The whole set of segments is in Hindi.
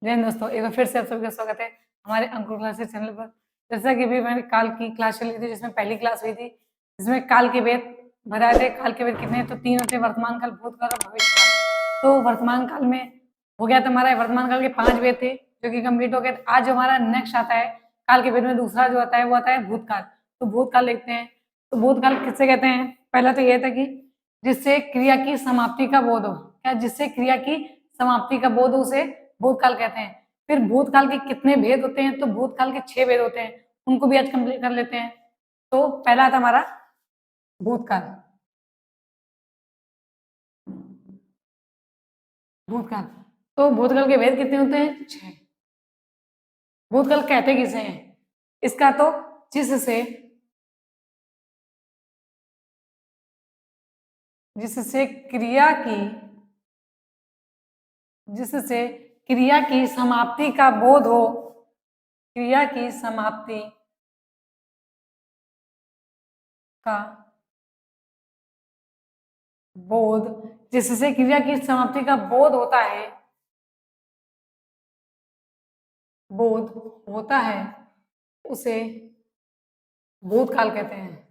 जय हिंद दोस्तों, एक बार फिर से आप सभी का स्वागत है हमारे अंकुर क्लासेस चैनल पर। जैसा कि अभी मैंने काल की क्लास चली थी, जिसमें पहली क्लास हुई थी, जिसमें काल के वेद भराए थे। काल के वेद कितने हैं? तो 3 होते हैं, वर्तमान काल, भूतकाल और भविष्य काल। तो वर्तमान काल में हो गया था हमारा, वर्तमान काल के 5 वेद थे जो कि कंप्लीट हो गए। आज जो हमारा नेक्स्ट आता है काल के वेद में, दूसरा जो आता है वो आता है भूतकाल। तो भूतकाल देखते हैं। तो भूतकाल किससे कहते हैं? पहला तो यह था कि जिससे क्रिया की समाप्ति का बोध हो। क्या? जिससे क्रिया की समाप्ति का बोध हो उसे भूतकाल कहते हैं। फिर भूतकाल के कितने भेद होते हैं? तो भूतकाल के 6 भेद होते हैं, उनको भी आज कंप्लीट कर लेते हैं। तो पहला था हमारा भूतकाल। भूतकाल तो भूतकाल के भेद कितने होते हैं? 6। भूतकाल कहते किसे हैं? इसका तो जिससे जिससे क्रिया की जिससे क्रिया की समाप्ति का बोध हो, क्रिया की समाप्ति का बोध, जिससे क्रिया की समाप्ति का बोध होता है, बोध होता है, उसे भूतकाल कहते हैं।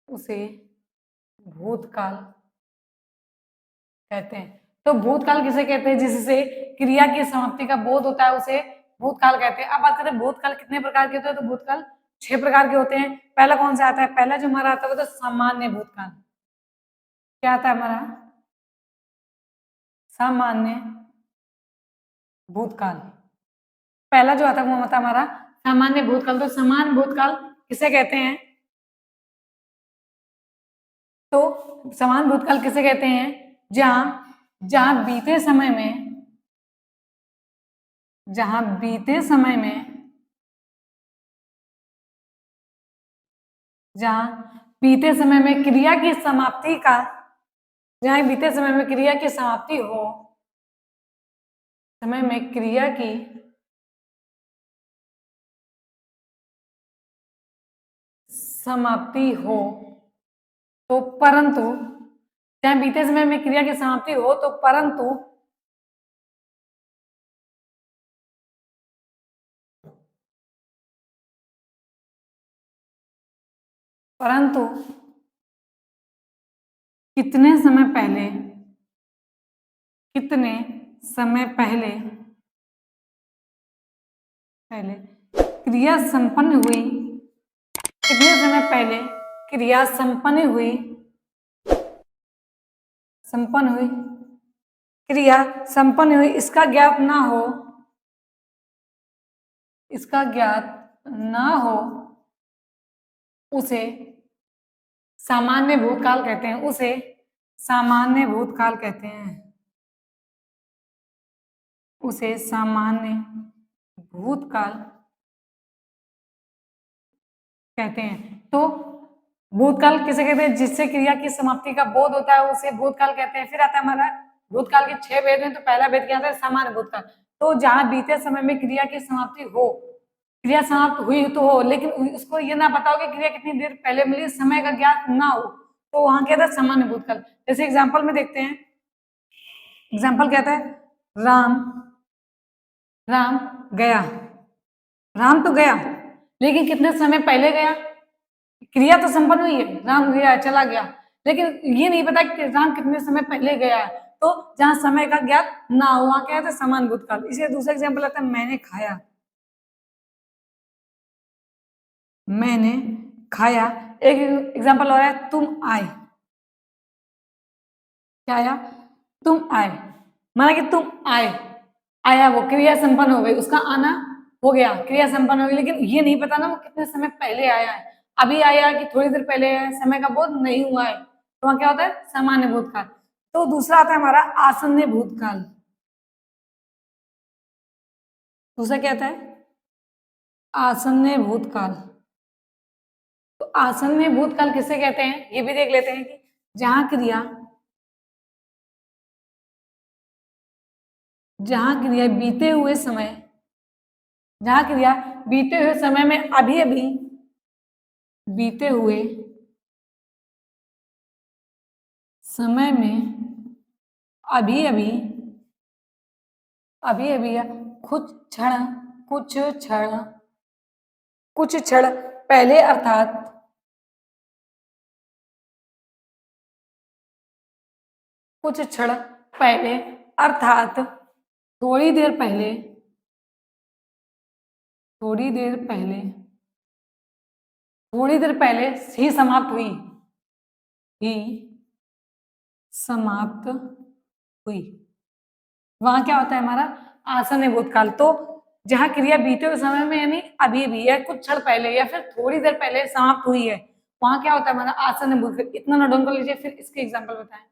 उसे भूतकाल कहते हैं। तो भूतकाल किसे कहते हैं? जिससे क्रिया की समाप्ति का बोध होता है उसे भूतकाल कहते हैं। अब बात करें भूतकाल कितने प्रकार के होते हैं, तो भूतकाल 6 प्रकार के होते हैं। पहला कौन सा आता है? पहला जो हमारा आता है वो तो सामान्य भूतकाल। क्या आता है हमारा? सामान्य भूतकाल। पहला जो आता है वो आता है हमारा सामान्य भूतकाल। तो सामान्य भूतकाल किसे कहते हैं? तो सामान्य भूतकाल किसे कहते हैं? जहां जहां बीते समय में जहां बीते समय में जहां बीते समय में क्रिया की समाप्ति का जहां बीते समय में क्रिया की समाप्ति हो, समय में क्रिया की समाप्ति हो, तो परंतु जहां बीते समय में क्रिया की समाप्ति हो तो परंतु परंतु कितने समय पहले कितने समय पहले पहले क्रिया संपन्न हुई, कितने समय पहले क्रिया संपन्न हुई क्रिया संपन्न हुई, इसका ज्ञात ना हो, इसका ज्ञात ना हो, उसे सामान्य भूतकाल कहते हैं। उसे सामान्य भूतकाल कहते हैं। उसे सामान्य भूतकाल कहते हैं। तो भूतकाल किसे कहते हैं? जिससे क्रिया की समाप्ति का बोध होता है उसे भूतकाल कहते हैं। फिर आता है हमारा भूतकाल के 6 भेद हैं। तो पहला भेद क्या आता है? सामान्य भूतकाल। तो जहां बीते समय में क्रिया की समाप्ति हो, क्रिया समाप्त हुई तो हो, लेकिन उसको ये ना पता हो कि क्रिया कितनी देर पहले मिली, समय का ज्ञात ना हो, तो वहां क्या था? सामान्य भूतकाल। जैसे एग्जाम्पल में देखते हैं। एग्जाम्पल क्या था? राम राम गया। राम तो गया, लेकिन कितने समय पहले गया? क्रिया तो संपन्न हुई है, राम गया, चला गया, लेकिन ये नहीं पता कि राम कितने समय पहले गया है। तो जहां समय का ज्ञात ना हो वहां क्या है? समान भूतकाल। इसे दूसरा एग्जाम्पल आता है, मैंने खाया। मैंने खाया। एक एग्जाम्पल और है, तुम आए। क्या आया? तुम आए। माना कि तुम आए, आया, वो क्रिया संपन्न हो गई, उसका आना हो गया, क्रिया संपन्न हो गई, लेकिन ये नहीं पता ना वो कितने समय पहले आया है, अभी आया कि थोड़ी देर पहले आया, समय का बोध नहीं हुआ है। तो वहां क्या होता है? सामान्य भूतकाल। तो दूसरा आता है हमारा आसन्न भूतकाल। दूसरा क्या आता है? आसन्न भूतकाल। तो आसन्न भूतकाल किसे कहते हैं ये भी देख लेते हैं कि जहां क्रिया बीते हुए समय जहां क्रिया बीते हुए समय में अभी अभी बीते हुए समय में अभी अभी अभी अभी या कुछ क्षण कुछ क्षण पहले अर्थात कुछ क्षण पहले अर्थात थोड़ी देर पहले थोड़ी देर पहले थोड़ी देर पहले ही समाप्त हुई ही समाप्त हुई। वहां क्या होता है हमारा आसन्न भूतकाल। तो जहां क्रिया बीते हुए समय में यानी अभी भी या कुछ क्षण पहले या फिर थोड़ी देर पहले समाप्त हुई है, वहां क्या होता है हमारा आसन्न भूतकाल। इतना नोट डाउन कर लीजिए, फिर इसके एग्जाम्पल बताएं।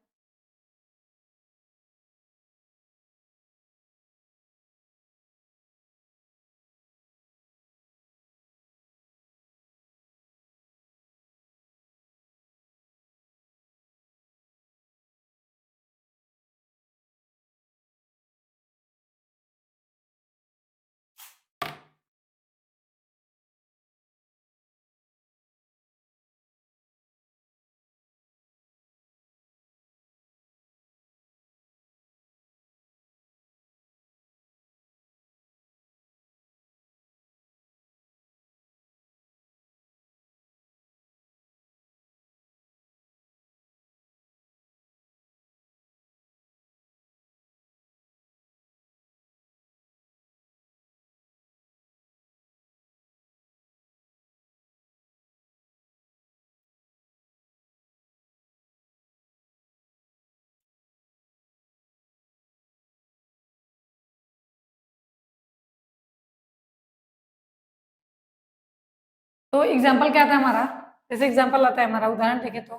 तो एग्जाम्पल क्या था हमारा, जैसे एग्जाम्पल आता है हमारा उदाहरण, ठीक है। तो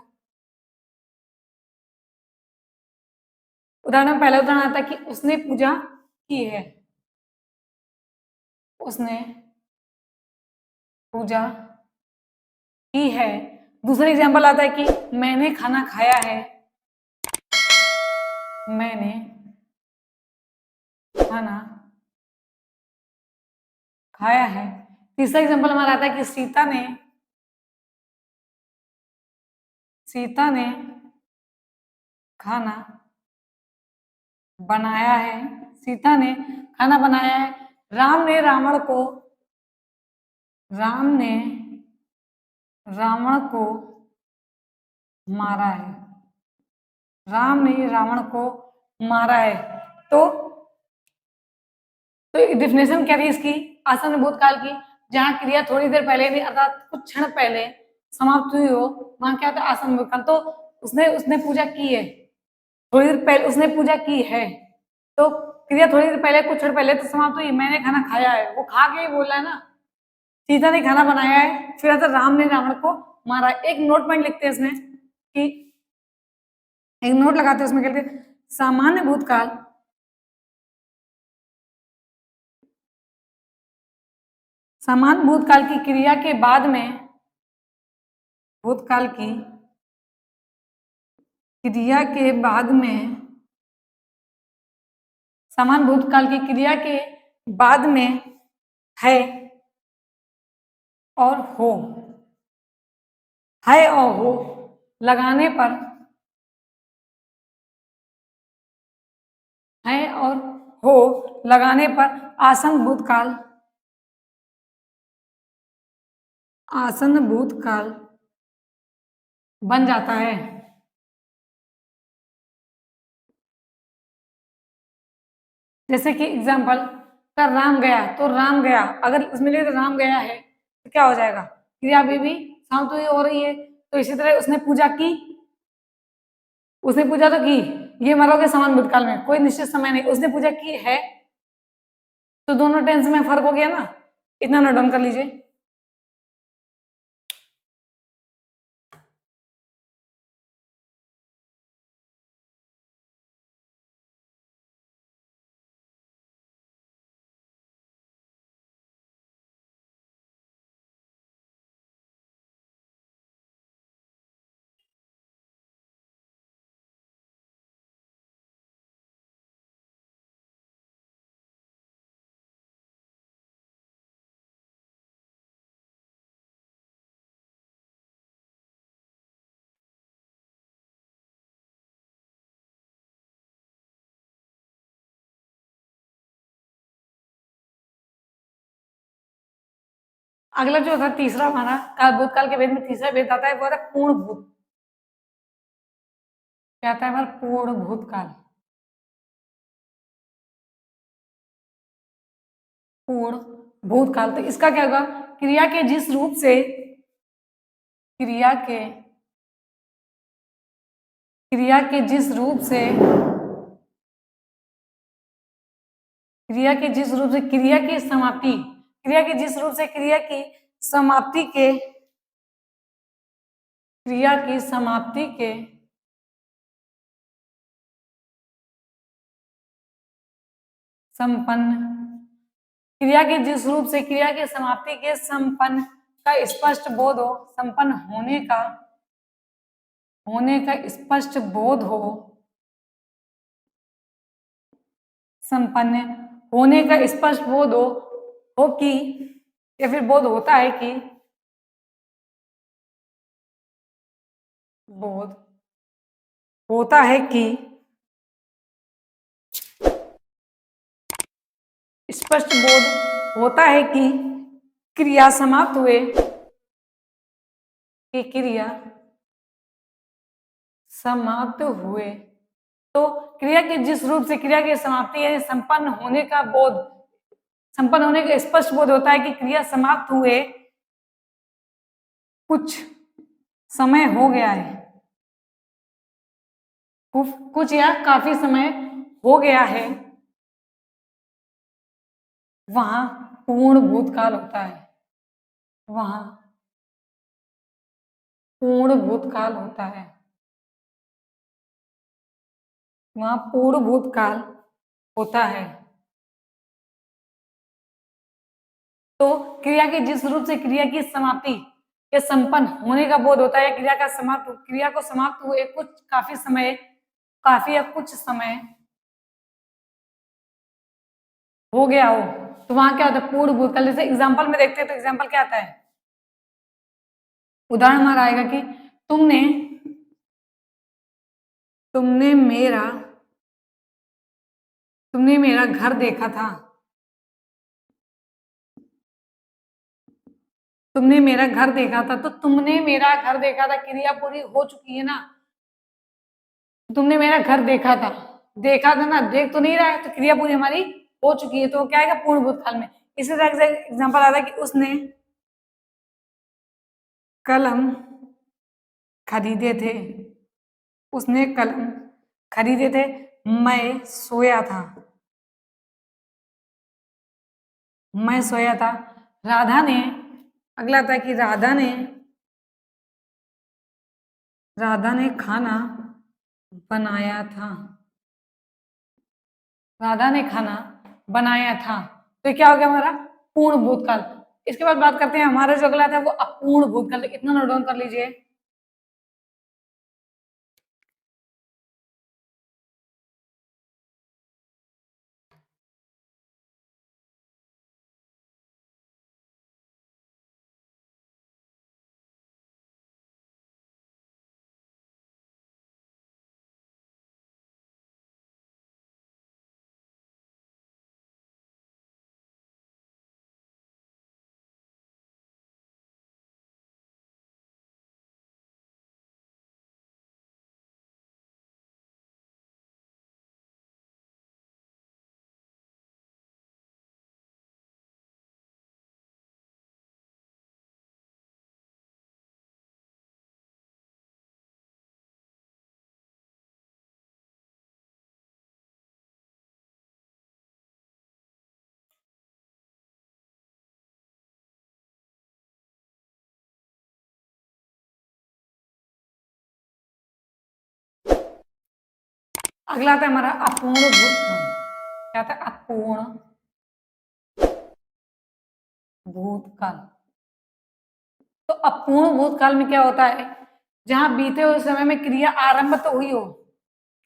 उदाहरण में पहला उदाहरण आता है कि उसने पूजा की है। उसने पूजा की है। दूसरा एग्जाम्पल आता है कि मैंने खाना खाया है। मैंने खाना खाया है। तीसरा एग्जाम्पल हमारा आता है कि सीता ने खाना बनाया है। सीता ने खाना बनाया है। राम ने रावण को राम ने रावण को मारा है। राम ने रावण को मारा है। तो डेफिनेशन क्या थी इसकी, आसन्न भूतकाल की, जहां क्रिया थोड़ी देर पहले नहीं अर्थात कुछ क्षण पहले समाप्त हुई हो, वहां क्या था आसन्न भूतकाल। तो उसने उसने पूजा की है, थोड़ी देर पहले उसने पूजा की है। तो क्रिया थोड़ी देर पहले कुछ क्षण पहले तो समाप्त हुई। मैंने खाना खाया है, वो खा के ही बोल रहा है ना। सीता ने खाना बनाया है, फिर आता राम ने रावण को मारा। एक नोट पॉइंट लिखते हैं इसमें कि एक नोट लगाते हैं उसमें, कहते हैं सामान्य भूतकाल समान भूतकाल की क्रिया के बाद में भूतकाल की क्रिया के बाद में समान भूतकाल की क्रिया के बाद में है और हो है और हो लगाने पर है और हो लगाने पर आसन्न भूतकाल बन जाता है। जैसे कि एग्जाम्पल का राम गया, तो राम गया, अगर इसमें लिखे राम गया है तो क्या हो जाएगा, क्रिया अभी भी शांत हुई हो रही है। तो इसी तरह उसने पूजा की, उसने पूजा तो की, ये मरोगे समान भूतकाल में, कोई निश्चित समय नहीं। उसने पूजा की है, तो दोनों टेंस में फर्क हो गया ना। इतना नोट डाउन कर लीजिए। अगला जो था तीसरा हमारा काल भूतकाल के वेद में तीसरा वेद आता है वो आता है पूर्ण भूत। क्या आता है हमारा पूर्ण भूतकाल। पूर्ण भूतकाल तो इसका क्या होगा, क्रिया के जिस रूप से क्रिया के क्रिया के जिस रूप से क्रिया के जिस रूप से क्रिया की समाप्ति क्रिया के जिस रूप से क्रिया की समाप्ति के क्रिया की समाप्ति के संपन्न क्रिया के जिस रूप से क्रिया की समाप्ति के संपन्न का स्पष्ट बोध हो, संपन्न होने का स्पष्ट बोध हो, संपन्न होने का स्पष्ट बोध हो कि या फिर बोध होता है कि बोध होता है कि स्पष्ट बोध होता है कि क्रिया समाप्त हुए कि क्रिया समाप्त हुए। तो क्रिया के जिस रूप से क्रिया की समाप्ति है संपन्न होने का बोध, संपन्न होने का स्पष्ट बोध होता है कि क्रिया समाप्त हुए कुछ समय हो गया है, कुछ या काफी समय हो गया है, वहां पूर्ण भूतकाल होता है, वहां पूर्ण भूतकाल होता है, वहां पूर्ण भूतकाल होता है। तो क्रिया के जिस रूप से क्रिया की समाप्ति के संपन्न होने का बोध होता है, क्रिया को समाप्त हुए कुछ काफी या कुछ समय हो गया हो, तो वहां क्या होता है पूर्ण भूतकाल। जैसे एग्जांपल में देखते हैं तो एग्जांपल क्या आता है, उदाहरण हमारा आएगा कि तुमने तुमने मेरा तुमने मेरा घर देखा था, तुमने मेरा घर देखा था। तो तुमने मेरा घर देखा था क्रिया पूरी हो चुकी है ना, तुमने मेरा घर देखा था ना, देख तो नहीं रहा है, तो क्रिया पूरी हमारी हो चुकी है, तो क्या आएगा पूर्ण भूतकाल में। इसी तरह से एग्जांपल आता है कि उसने कलम खरीदे थे, उसने कलम खरीदे थे, मैं सोया था, मैं सोया था। राधा ने, अगला था कि राधा ने खाना बनाया था, राधा ने खाना बनाया था। तो क्या हो गया हमारा पूर्ण भूतकाल। इसके बाद बात करते हैं हमारा जो अगला था वो अपूर्ण भूतकाल। इतना नोट डाउन कर लीजिए। अगला था हमारा अपूर्ण भूतकाल। क्या था अपूर्ण भूतकाल। तो अपूर्ण भूतकाल में क्या होता है, जहां बीते हुए समय में क्रिया आरंभ तो हुई हो,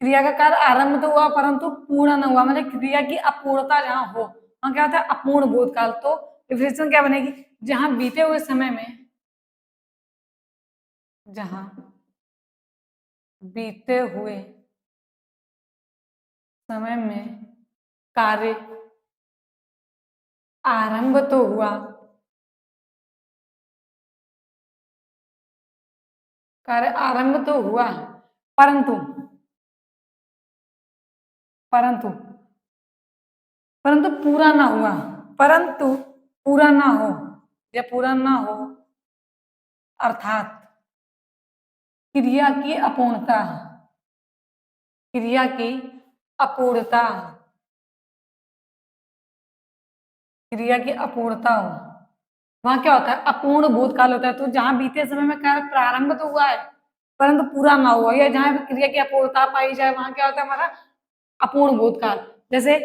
क्रिया का कार्य आरंभ तो हुआ परंतु पूर्ण न हुआ, मतलब क्रिया की अपूर्णता जहां हो, वहां क्या होता है अपूर्ण भूतकाल। तो डिफिनेशन क्या बनेगी, जहां बीते हुए समय में, जहां बीते हुए समय में कार्य आरंभ तो हुआ कार्य आरंभ तो हुआ, परंतु परंतु परंतु पूरा ना हुआ, परंतु पूरा ना हो या पूरा ना हो, अर्थात क्रिया की अपूर्णता, क्रिया की अपूर्णता, क्रिया की अपूर्णता हो, वहां क्या होता है, अपूर्ण भूतकाल होता है। तो जहां बीते समय में कार्य प्रारंभ तो हुआ है परंतु पूरा ना हुआ, या जहां भी क्रिया की अपूर्णता पाई जाए वहां क्या होता है हमारा अपूर्ण भूतकाल। जैसे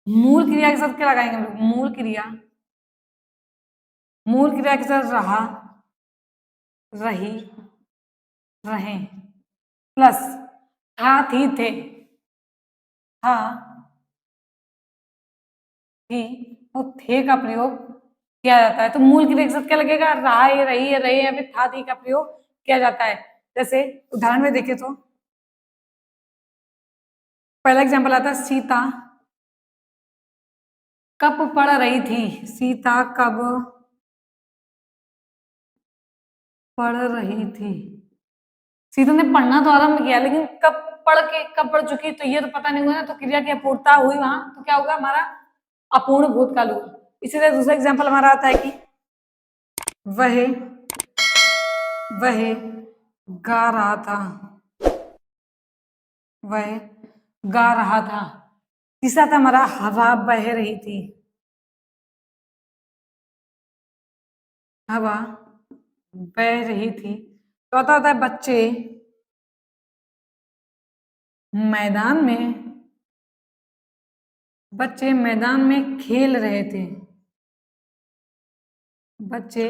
मूल क्रिया के साथ क्या लगाएंगे हम लोग, मूल क्रिया के साथ रहा, रही, रहे, प्लस था, थी, थे, था, थी और थे का प्रयोग किया जाता है। तो मूल क्रिया के साथ क्या लगेगा, रहा है, रही है, रहे, या फिर था, थी का प्रयोग किया जाता है। जैसे उदाहरण में देखें तो पहला एग्जाम्पल आता है, सीता कब पढ़ रही थी, सीता कब पढ़ रही थी। सीता ने पढ़ना तो आरंभ किया, लेकिन कब पढ़ चुकी तो ये तो पता नहीं हुआ ना, तो क्रिया की अपूर्णता हुई वहां, तो क्या होगा हमारा अपूर्ण भूतकाल हुआ। इसी तरह दूसरा एग्जाम्पल हमारा आता है कि वह वह गा रहा था, वह गा रहा था। तीसरा था हमारा हवा बह रही थी, हवा बह रही थी। चौथा होता है मैदान में बच्चे मैदान में खेल रहे थे, बच्चे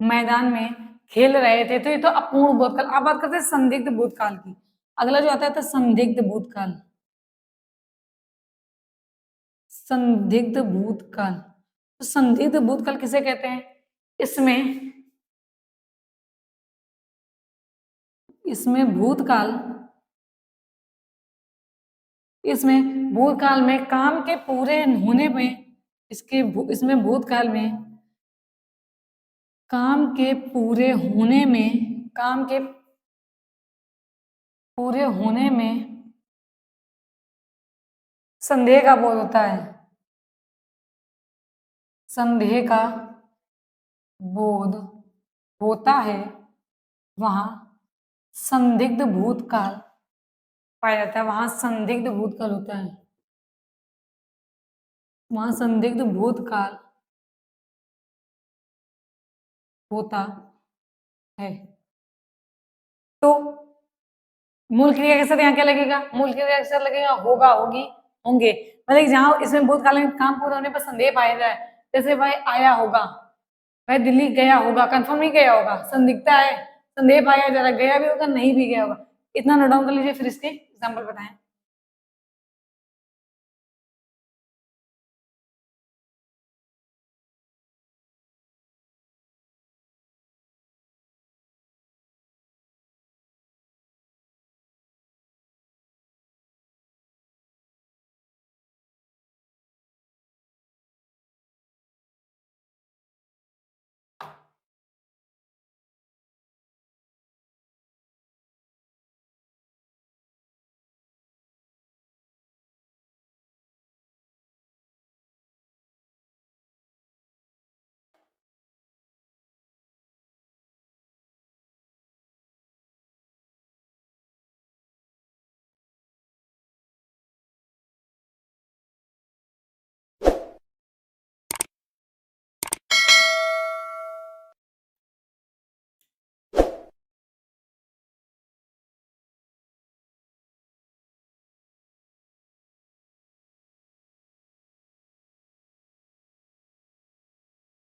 मैदान में खेल रहे थे। तो ये तो अपूर्ण भूतकाल। अब बात करते हैं संदिग्ध भूतकाल की। अगला जो आता है तो संदिग्ध भूतकाल, संदिग्ध भूतकाल। तो संदिग्ध भूतकाल किसे कहते हैं, इसमें इसमें भूतकाल इसमें भूतकाल में काम के पूरे होने में इसमें भूतकाल में काम के पूरे होने में काम के पूरे होने में संदेह का बोध होता है, संदेह का बोध होता है, वहां संदिग्ध भूतकाल पाया जाता है, वहां संदिग्ध भूतकाल होता है, वहां संदिग्ध भूतकाल होता है। तो मूल क्रिया के साथ यहाँ क्या लगेगा, मूल क्रिया के साथ लगेगा होगा, होगी, होंगे। मतलब जहां इसमें भूतकाल में काम पूरा होने पर संदेह पाया जाए, जैसे वह आया होगा, वह दिल्ली गया होगा, कंफर्म नहीं गया होगा, संदिग्धता है, संदेह पाया जा रहा है, गया भी होगा नहीं भी गया होगा। इतना नोट डाउन कर लीजिए, फिर इसके एग्जाम्पल बताएं।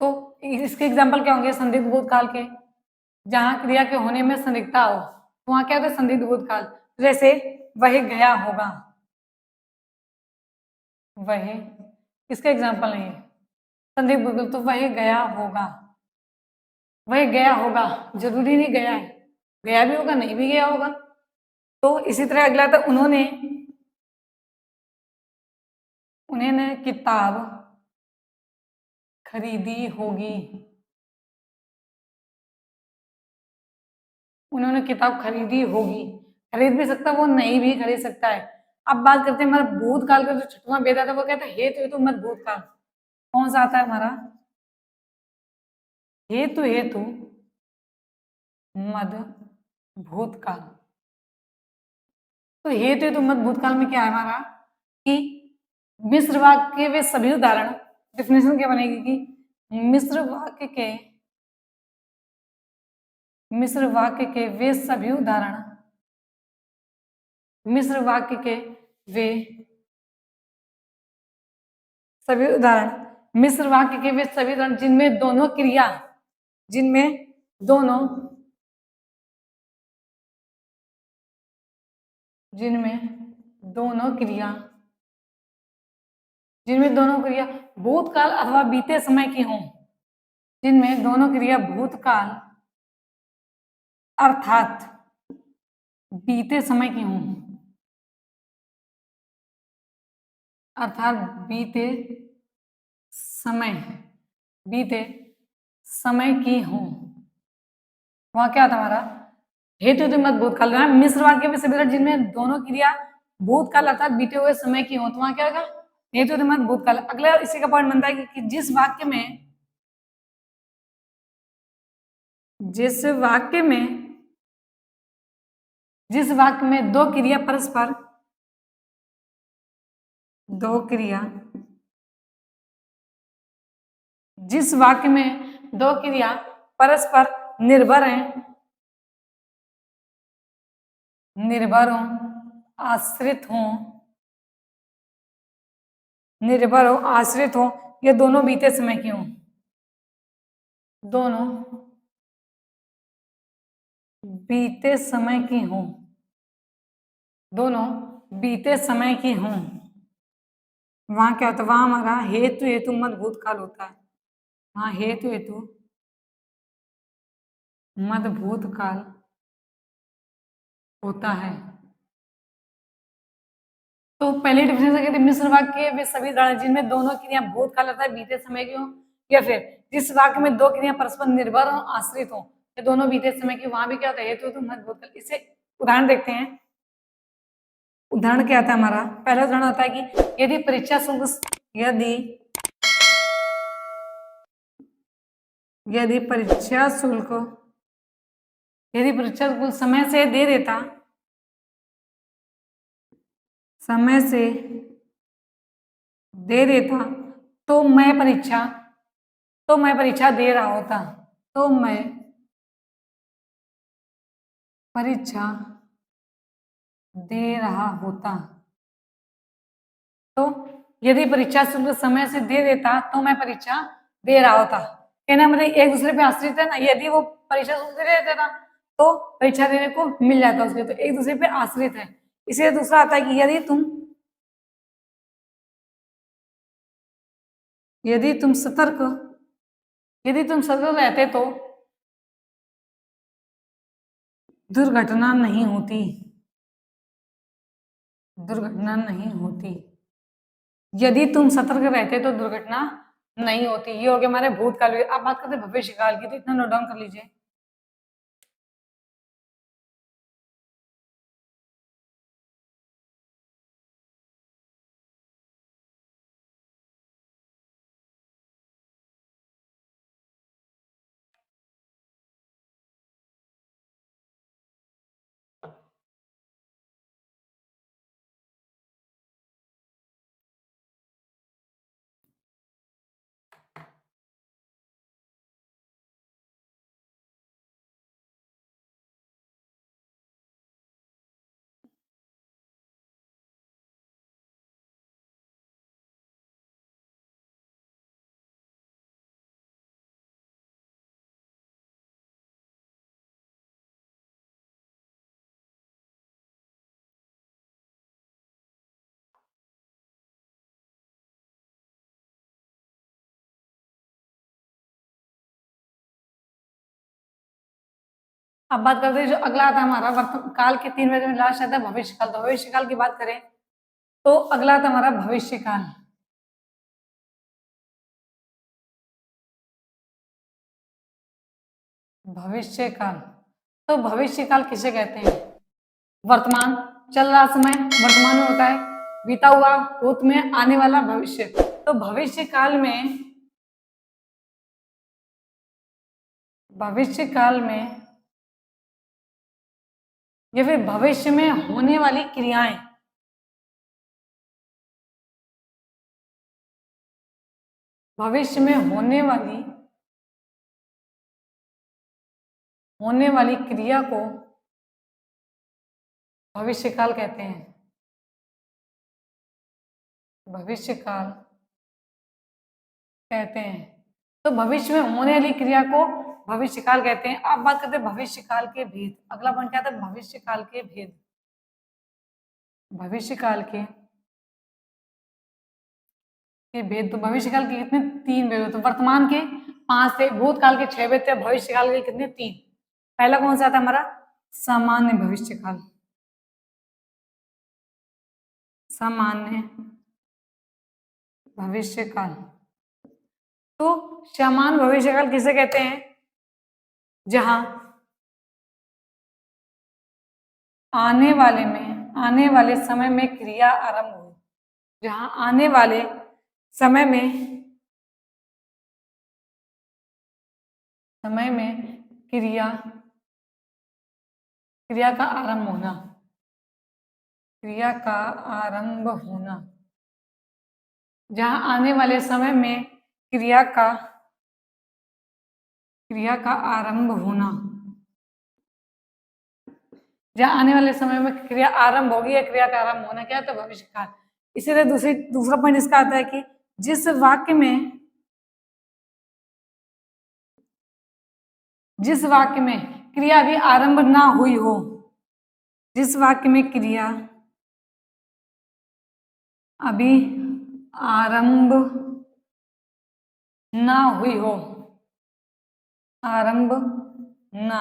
तो इसके एग्जाम्पल क्या होंगे संदिग्ध भूतकाल के, जहां क्रिया के होने में संदिग्धता हो, तो वहां क्या होता है संदिग्ध भूतकाल। जैसे वह गया होगा, वह इसका एग्जाम्पल नहीं है, संदिग्ध भूतकाल। तो वह गया होगा जरूरी नहीं गया है, गया भी होगा नहीं भी गया होगा। तो इसी तरह अगला था उन्होंने किताब खरीदी होगी, उन्होंने किताब खरीदी होगी, खरीद भी सकता है, वो नहीं भी खरीद सकता है। अब बात करते हैं हमारा भूतकाल का जो छठवां वेद आता है, वो कहता है हेतु हेतु मत भूतकाल। कौन सा आता है हमारा? हेतु हेतु मद भूतकाल। तो हेतु हेतु मद भूतकाल में क्या है हमारा कि मिश्र वाक्य के वे सभी उदाहरण, डेफिनेशन क्या बनेगी कि मिश्र वाक्य के वे सभी उदाहरण, मिश्र वाक्य के वे सभी उदाहरण, मिश्र वाक्य के वे सभी उदाहरण जिनमें दोनों क्रिया, जिनमें दोनों क्रिया, जिनमें दोनों क्रिया भूतकाल अथवा बीते समय की हों, जिनमें दोनों क्रिया भूतकाल अर्थात बीते समय की हों, अर्थात बीते समय की हों। वहां क्या था हमारा हेतु हेतु मत भूतकाल, मिश्र वाक्य में सभी जिनमें दोनों क्रिया भूतकाल अर्थात बीते हुए समय की हो, तो वहां क्या होगा हेतु हेतु मत भूतकाल। अगला इसी का पॉइंट बनता है कि जिस वाक्य में दो क्रिया परस्पर, जिस वाक्य में दो क्रिया परस्पर निर्भर हो, आश्रित हो, ये दोनों बीते समय की हों, दोनों बीते समय की हों, वहां क्या होता है, वहां हमारा हेतु हेतु मत भूतकाल होता है, वहां हेतु हेतु मत भूतकाल होता है। तो पहले डिफरेंस कहते हैं मिश्र वाक्य वे सभी उदाहरण जिनमें दोनों क्रिया भूतकाल अर्थात बीते समय की हो, या फिर जिस वाक्य में दो क्रिया परस्पर निर्भर हो आश्रित हो, ये दोनों बीते समय की, वहां भी क्या होता है हेतु हेतु मत भूतकाल। इसे उदाहरण देखते हैं। उदाहरण क्या आता है हमारा, पहला उदाहरण होता है कि यदि परीक्षा शुल्क समय से दे देता, तो मैं परीक्षा दे रहा होता, तो यदि परीक्षा शुल्क समय से दे देता तो मैं परीक्षा दे रहा होता, कहना मतलब एक दूसरे पे आश्रित है ना। यदि वो परीक्षा शुल्क दे देता तो परीक्षा देने को मिल जाता उसके, तो एक दूसरे पे आश्रित है। इसलिए दूसरा आता है कि यदि तुम सतर्क रहते तो दुर्घटना नहीं होती, यदि तुम सतर्क रहते तो दुर्घटना नहीं होती। ये हो गया हमारे भूतकाल। अब बात करते हैं भविष्यकाल की, तो इतना नोट डाउन कर लीजिए। अब बात करते हैं जो अगला आता है हमारा वर्तमान काल के 3 वेद में लास्ट आता है भविष्यकाल। तो भविष्यकाल की बात करें तो अगला आता है हमारा भविष्यकाल। तो भविष्य काल किसे कहते हैं? वर्तमान, चल रहा समय वर्तमान में होता है, बीता हुआ भूत में, आने वाला भविष्य। तो भविष्य काल में, भविष्य काल में या फिर भविष्य में होने वाली क्रियाएं, भविष्य में होने वाली क्रिया को भविष्य काल कहते हैं। भविष्य काल कहते हैं। तो भविष्य में होने वाली क्रिया को भविष्य काल कहते हैं। अब बात करते हैं भविष्य काल के भेद। अगला पॉइंट क्या था? भविष्य काल के भेद। भविष्य काल के भेद। तो भविष्य काल के कितने? 3 भेद होते हैं। वर्तमान के 5 थे, भूतकाल के 6 भेद थे, भविष्य काल के कितने? 3। पहला कौन सा था हमारा? सामान्य भविष्य काल। सामान्य भविष्य काल। तो सामान्य भविष्य काल किसे कहते हैं? जहां आने वाले समय में क्रिया आरंभ हुई। जहां आने वाले समय में क्रिया का आरंभ होना। क्रिया का आरंभ होना। जहां आने वाले समय में क्रिया का आरंभ होना। जहां आने वाले समय में क्रिया आरंभ होगी या क्रिया का आरंभ होना, क्या तो भविष्य काल। इसीलिए दूसरा पॉइंट इसका आता है कि जिस वाक्य में क्रिया अभी आरंभ ना हुई हो, जिस वाक्य में क्रिया अभी आरंभ ना हुई हो, आरंभ ना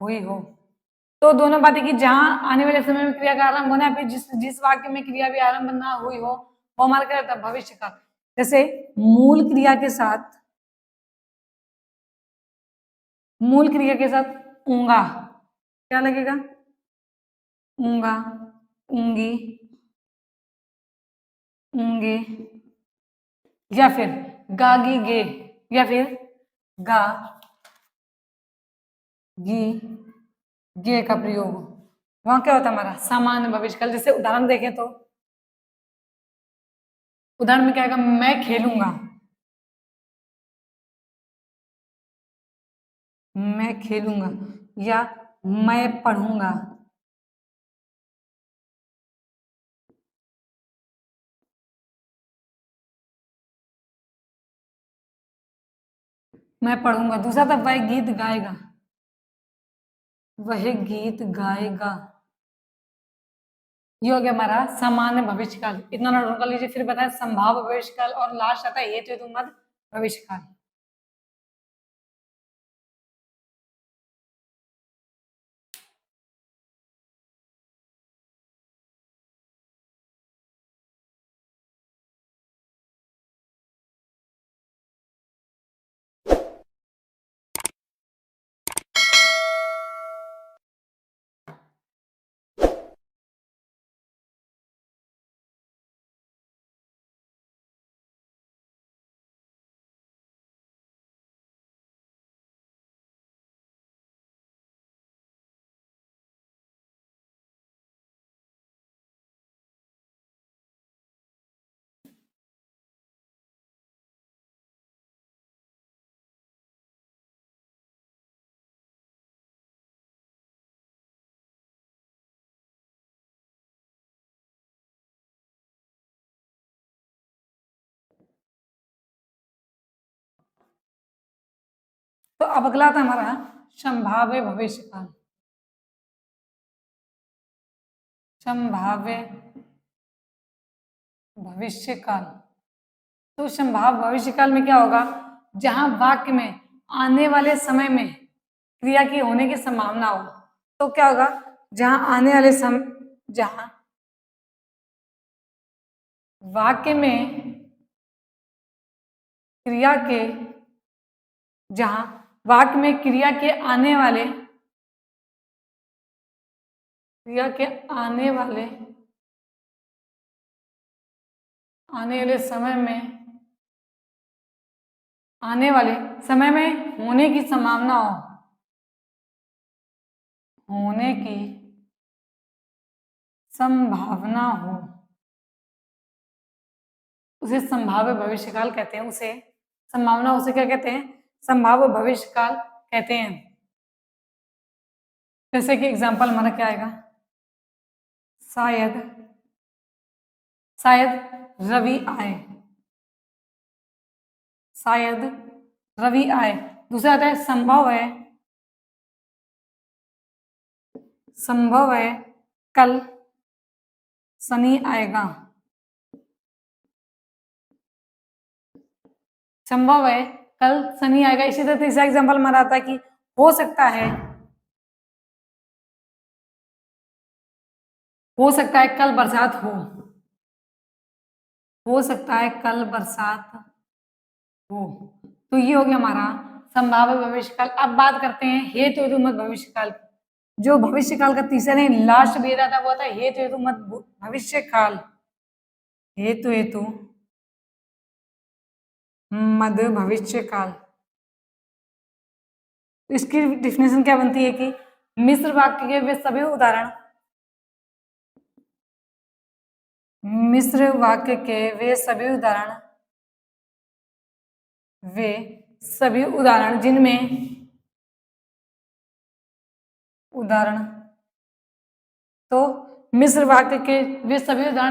हुई हो, तो दोनों बातें कि जहां आने वाले समय में क्रिया का आरंभ होना है, फिर जिस वाक्य में क्रिया भी आरंभ ना हुई हो, वो हमारा क्या रहता है? भविष्य काल। जैसे मूल क्रिया के साथ ऊंगा, क्या लगेगा? ऊंगा, ऊंगी, ऊंगे, या फिर गागी गे, या फिर गा गी गे का प्रयोग। वहां क्या होता है? हमारा सामान्य भविष्य काल। जैसे उदाहरण देखें तो उदाहरण में क्या आएगा? मैं खेलूंगा, मैं खेलूंगा, या मैं पढ़ूंगा। मैं पढ़ूंगा। दूसरा था वह गीत गाएगा, वह गीत गाएगा। ये हो गया हमारा सामान्य भविष्य काल। इतना नोट कर लीजिए। फिर बताएं संभाव्य भविष्य काल, और लास्ट आता है हेतु मध्य भविष्य काल। तो अब अगला था हमारा संभाव्य भविष्य काल। संभाव्य भविष्य काल। तो संभाव्य भविष्य काल में क्या होगा? जहां वाक्य में आने वाले समय में क्रिया की होने की संभावना हो, तो क्या होगा? जहां वाक्य में क्रिया के जहां वाक्य में क्रिया के आने वाले आने वाले समय में होने की संभावना हो उसे संभाव्य भविष्यकाल कहते हैं। उसे क्या कहते हैं? संभाव्य भविष्यकाल कहते हैं। जैसे कि एग्जाम्पल हमारा क्या आएगा? शायद रवि आए। दूसरा आता है संभव है कल शनि आएगा। संभव है कल शनि आएगा। इसी तरह तीसरा एग्जाम्पल हमारा आता है कि हो सकता है कल बरसात हो। तो ये हो गया हमारा संभाव्य भविष्यकाल। अब बात करते हैं हेतु हेतु मत भविष्यकाल। जो भविष्यकाल का तीसरा नहीं लास्ट वेद आता वो आता है हेतु हेतु मत भविष्यकाल। हेतु हेतु मद भविष्यकाल। इसकी डिफिनेशन क्या बनती है कि मिश्र वाक्य के वे सभी उदाहरण मिश्र वाक्य के वे सभी उदाहरण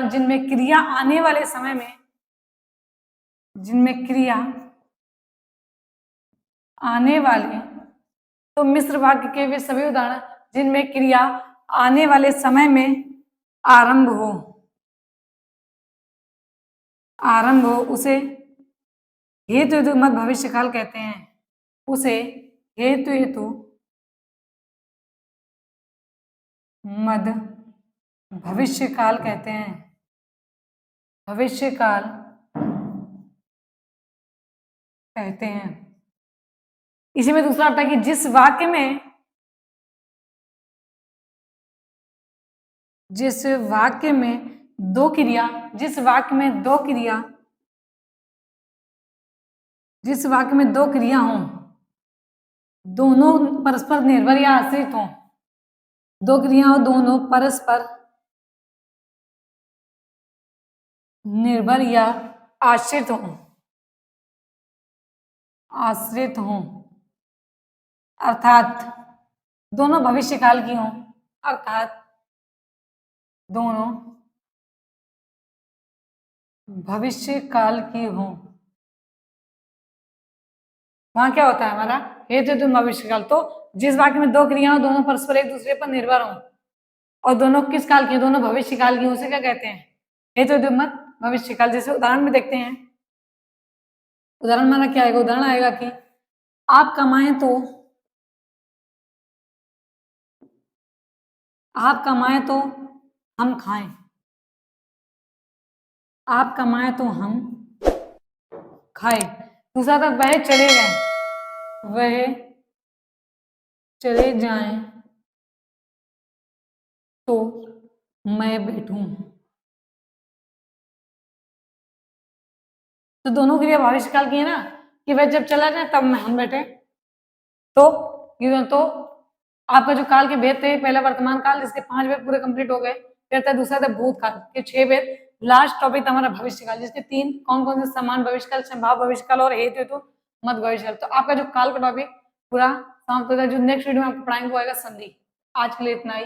जिनमें क्रिया आने वाले समय में तो मिश्र वाक्य के वे सभी उदाहरण जिनमें क्रिया आने वाले समय में आरंभ हो उसे हेतु हेतु मत भविष्यकाल कहते हैं। उसे हेतु हेतु मद भविष्यकाल कहते हैं। इसी में दूसरा आता है कि जिस वाक्य में दो क्रिया हों, दोनों परस्पर निर्भर या आश्रित हों। दो क्रिया हो दोनों परस्पर निर्भर या आश्रित हों अर्थात दोनों भविष्यकाल की हों। वहां क्या होता है हमारा हेतु हेतु भविष्यकाल। तो जिस वाक्य में दो क्रिया हो दोनों परस्पर एक दूसरे पर निर्भर हों और दोनों किस काल की, दोनों भविष्यकाल की, उसे क्या कहते हैं? हेतु हेतु मत भविष्यकाल। जैसे उदाहरण में देखते हैं। उदाहरण हमारा क्या आएगा? उदाहरण आएगा कि आप कमाएं तो हम खाएं। आप कमाएं तो हम खाएं। दूसरा था वह चले जाएं तो मैं बैठूं। तो दोनों क्रिया भविष्यकाल की है ना कि वह जब चला जाए तब हम बैठे। तो आपका जो काल के भेद थे, पहला वर्तमान काल जिसके 5 वेद पूरे कंप्लीट हो गए। फिर था दूसरा था भूतकाल के 6 वेद। लास्ट टॉपिक था हमारा भविष्यकाल जिसके 3 कौन से समान भविष्यकाल, संभाव भविष्यकाल और हेतु हेतु मत भविष्यकाल। तो आपका जो काल का टॉपिक पूरा समाप्त होता है। जो नेक्स्ट वीडियो में आपको पढ़ाएंगे वो आएगा संधि। आज के लिए इतना ही।